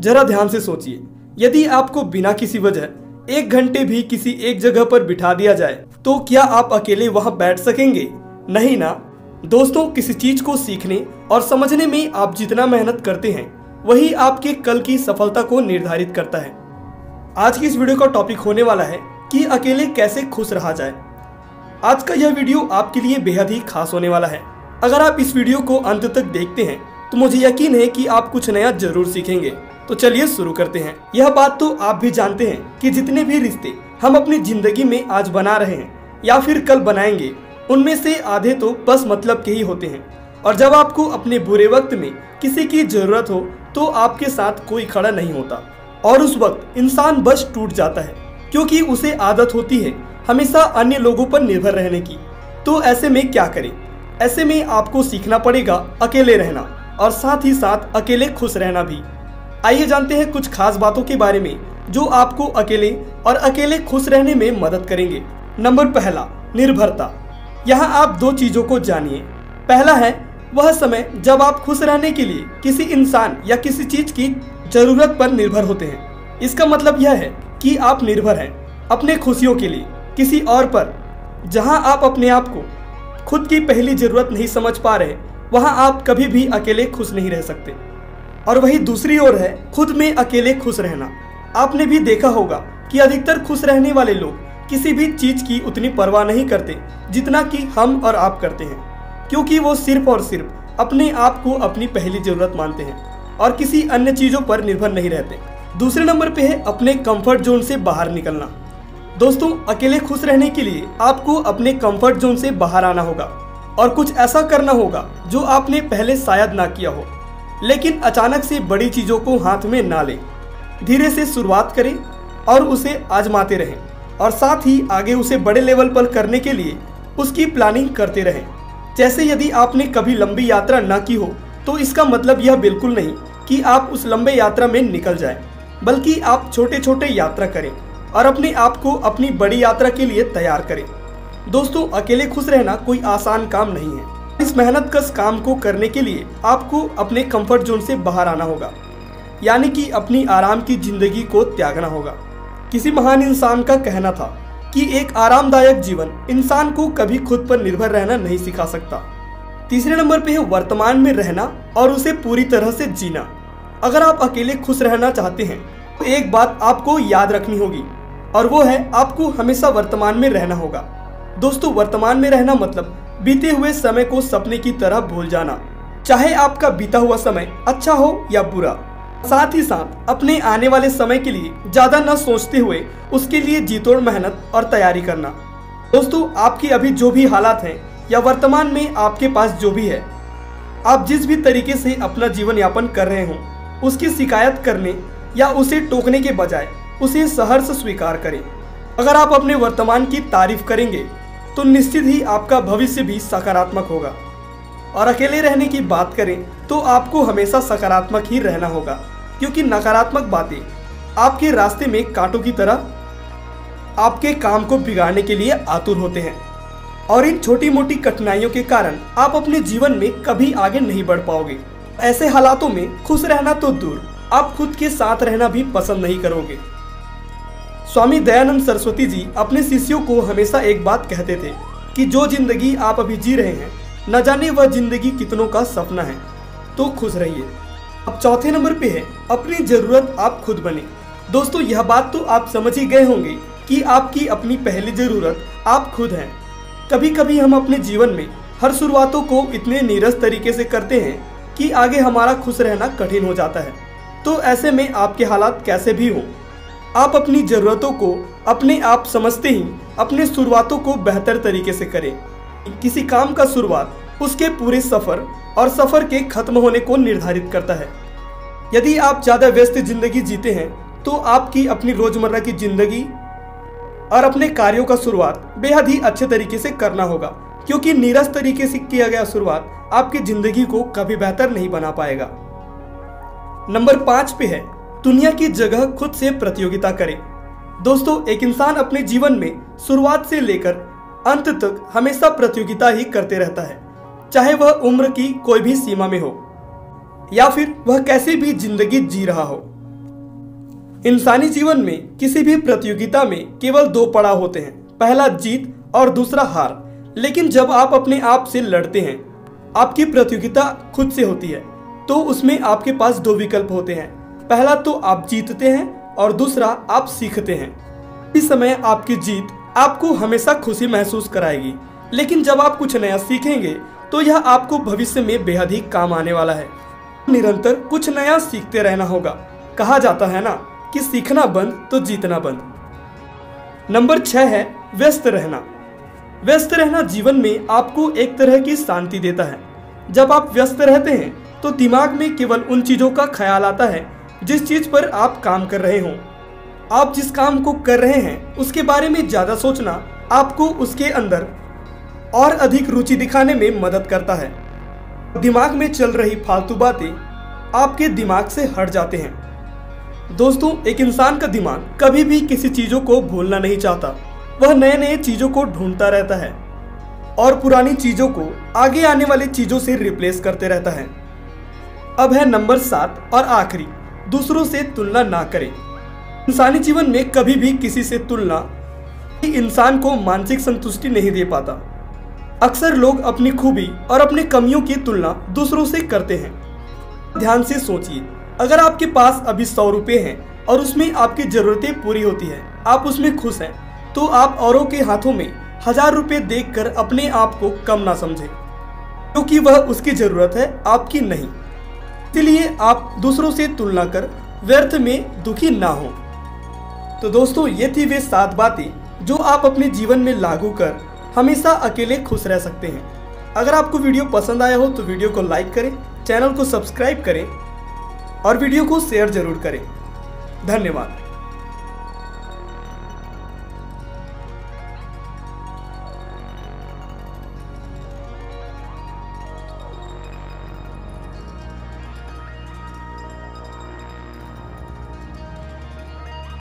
जरा ध्यान से सोचिए, यदि आपको बिना किसी वजह 1 घंटे भी किसी एक जगह पर बिठा दिया जाए तो क्या आप अकेले वहां बैठ सकेंगे? नहीं ना। दोस्तों, किसी चीज को सीखने और समझने में आप जितना मेहनत करते हैं वही आपके कल की सफलता को निर्धारित करता है। आज की इस वीडियो का टॉपिक होने वाला है कि अकेले कैसे खुश रहा जाए। आज का यह वीडियो आपके लिए बेहद ही खास होने वाला है। अगर आप इस वीडियो को अंत तक देखते हैं तो मुझे यकीन है कि आप कुछ नया जरूर सीखेंगे। तो चलिए शुरू करते हैं। यह बात तो आप भी जानते हैं कि जितने भी रिश्ते हम अपनी जिंदगी में आज बना रहे हैं या फिर कल बनाएंगे, उनमें से आधे तो बस मतलब के ही होते हैं। और जब आपको अपने बुरे वक्त में किसी की जरूरत हो तो आपके साथ कोई खड़ा नहीं होता और उस वक्त इंसान बस टूट जाता है, क्योंकि उसे आदत होती है हमेशा अन्य लोगों पर निर्भर रहने की। तो ऐसे में क्या करें? ऐसे में आपको सीखना पड़ेगा अकेले रहना और साथ ही साथ अकेले खुश रहना भी। आइए जानते हैं कुछ खास बातों के बारे में जो आपको अकेले और अकेले खुश रहने में मदद करेंगे। नंबर पहला, निर्भरता। यहाँ आप 2 चीजों को जानिए। पहला है वह समय जब आप खुश रहने के लिए किसी इंसान या किसी चीज की जरूरत पर निर्भर होते हैं। इसका मतलब यह है कि आप निर्भर हैं अपने खुशियों के लिए किसी और पर। जहां आप अपने आप को खुद की पहली जरूरत नहीं समझ पा रहे, वहां आप कभी भी अकेले खुश नहीं रह सकते। और वही दूसरी ओर है खुद में अकेले खुश रहना। आपने भी देखा होगा कि अधिकतर खुश रहने वाले लोग किसी भी चीज की उतनी परवाह नहीं करते जितना कि हम और आप करते हैं, क्योंकि वो सिर्फ और सिर्फ अपने आप को अपनी पहली जरूरत मानते हैं और किसी अन्य चीजों पर निर्भर नहीं रहते। दूसरे नंबर पे है अपने कंफर्ट जोन से बाहर निकलना। दोस्तों, अकेले खुश रहने के लिए आपको अपने कंफर्ट जोन से बाहर आना होगा और कुछ ऐसा करना होगा जो आपने पहले शायद ना किया हो। लेकिन अचानक से बड़ी चीजों को हाथ में ना लें। धीरे से शुरुआत करें और उसे आजमाते रहें और साथ ही आगे उसे बड़े लेवल पर करने के लिए उसकी प्लानिंग करते रहें। जैसे यदि आपने कभी लंबी यात्रा ना की हो तो इसका मतलब यह बिल्कुल नहीं कि आप उस लंबे यात्रा में निकल जाएं, बल्कि आप छोटे छोटे यात्रा करें और अपने आप को अपनी बड़ी यात्रा के लिए तैयार करें। दोस्तों, अकेले खुश रहना कोई आसान काम नहीं है। इस मेहनत कश काम को करने के लिए आपको अपने कंफर्ट जोन से बाहर आना होगा, यानी कि अपनी आराम की जिंदगी को त्यागना होगा। किसी महान इंसान का कहना था कि एक आरामदायक जीवन इंसान को कभी खुद पर निर्भर रहना नहीं सिखा सकता। तीसरे नंबर पे है वर्तमान में रहना और उसे पूरी तरह से जीना। अगर आप अकेले खुश रहना चाहते हैं तो एक बात आपको याद रखनी होगी और वो है आपको हमेशा वर्तमान में रहना होगा। दोस्तों, वर्तमान में रहना मतलब बीते हुए समय को सपने की तरह भूल जाना, चाहे आपका बीता हुआ समय अच्छा हो या बुरा। साथ ही साथ अपने आने वाले समय के लिए ज्यादा न सोचते हुए उसके लिए जीतोड़ मेहनत और तैयारी करना। दोस्तों, आपकी अभी जो भी हालात हैं या वर्तमान में आपके पास जो भी है, आप जिस भी तरीके से अपना जीवन यापन कर रहे हो, उसकी शिकायत करने या उसे टोकने के बजाय उसे सहर्ष स्वीकार करें। अगर आप अपने वर्तमान की तारीफ करेंगे तो निश्चित ही आपका भविष्य भी सकारात्मक होगा। और अकेले रहने की बात करें तो आपको हमेशा सकारात्मक ही रहना होगा, क्योंकि नकारात्मक बातें आपके रास्ते में कांटों की तरह आपके काम को बिगाड़ने के लिए आतुर होते हैं। और इन छोटी मोटी कठिनाइयों के कारण आप अपने जीवन में कभी आगे नहीं बढ़ पाओगे। ऐसे हालातों में खुश रहना तो दूर, आप खुद के साथ रहना भी पसंद नहीं करोगे। स्वामी दयानंद सरस्वती जी अपने शिष्यों को हमेशा एक बात कहते थे कि जो जिंदगी आप अभी जी रहे हैं, न जाने वह जिंदगी कितनों का सपना है, तो खुश रहिए। अब चौथे नंबर पे है अपनी जरूरत आप खुद बने। दोस्तों, यह बात तो आप समझ ही गए होंगे कि आपकी अपनी पहली जरूरत आप खुद हैं। कभी कभी हम अपने जीवन में हर शुरुआतों को इतने नीरस तरीके से करते हैं कि आगे हमारा खुश रहना कठिन हो जाता है। तो ऐसे में आपके हालात कैसे भी हों, आप अपनी जरूरतों को अपने आप समझते ही अपने शुरुआतों को बेहतर तरीके से करें। किसी काम का शुरुआत उसके पूरे सफर और सफर के खत्म होने को निर्धारित करता है। यदि आप ज्यादा व्यस्त जिंदगी जीते हैं तो आपकी अपनी रोजमर्रा की जिंदगी और अपने कार्यों का शुरुआत बेहद ही अच्छे तरीके से करना होगा, क्योंकि नीरस तरीके से किया गया शुरुआत आपकी जिंदगी को कभी बेहतर नहीं बना पाएगा। नंबर 5 पे है दुनिया की जगह खुद से प्रतियोगिता करें। दोस्तों, एक इंसान अपने जीवन में शुरुआत से लेकर अंत तक हमेशा प्रतियोगिता ही करते रहता है, चाहे वह उम्र की कोई भी सीमा में हो या फिर वह कैसी भी जिंदगी जी रहा हो। इंसानी जीवन में किसी भी प्रतियोगिता में केवल दो पड़ाव होते हैं, पहला जीत और दूसरा हार। लेकिन जब आप अपने आप से लड़ते हैं, आपकी प्रतियोगिता खुद से होती है, तो उसमें आपके पास दो विकल्प होते हैं। पहला तो आप जीतते हैं और दूसरा आप सीखते हैं। इस समय आपकी जीत आपको हमेशा खुशी महसूस कराएगी, लेकिन जब आप कुछ नया सीखेंगे तो यह आपको भविष्य में बेहद ही काम आने वाला है। निरंतर कुछ नया सीखते रहना होगा। कहा जाता है ना कि सीखना बंद तो जीतना बंद। नंबर 6 है व्यस्त रहना। व्यस्त रहना जीवन में आपको एक तरह की शांति देता है। जब आप व्यस्त रहते हैं तो दिमाग में केवल उन चीजों का ख्याल आता है जिस चीज पर आप काम कर रहे हों। आप जिस काम को कर रहे हैं उसके बारे में ज्यादा सोचना आपको उसके अंदर और अधिक रुचि दिखाने में मदद करता है। दिमाग में चल रही फालतू बातें आपके दिमाग से हट जाते हैं। दोस्तों, एक इंसान का दिमाग कभी भी किसी चीजों को भूलना नहीं चाहता। वह नए नए चीजों को ढूंढता रहता है और पुरानी चीजों को आगे आने वाली चीजों से रिप्लेस करते रहता है। अब है नंबर 7 और आखिरी, दूसरों से तुलना ना करें। इंसानी जीवन में कभी भी किसी से तुलना इंसान को मानसिक संतुष्टि नहीं दे पाता। अक्सर लोग अपनी खूबी और अपनी कमियों की तुलना दूसरों से करते हैं। ध्यान से सोचिए, अगर आपके पास अभी 100 रुपये हैं और उसमें आपकी जरूरतें पूरी होती है, आप उसमें खुश हैं, तो आप औरों के हाथों में 1000 रुपये देखकर अपने आप को कम ना समझें, क्योंकि वह उसकी जरूरत है, आपकी नहीं। इसलिए आप दूसरों से तुलना कर व्यर्थ में दुखी ना हो। तो दोस्तों, ये थी वे 7 बातें जो आप अपने जीवन में लागू कर हमेशा अकेले खुश रह सकते हैं। अगर आपको वीडियो पसंद आया हो तो वीडियो को लाइक करें, चैनल को सब्सक्राइब करें और वीडियो को शेयर जरूर करें। धन्यवाद।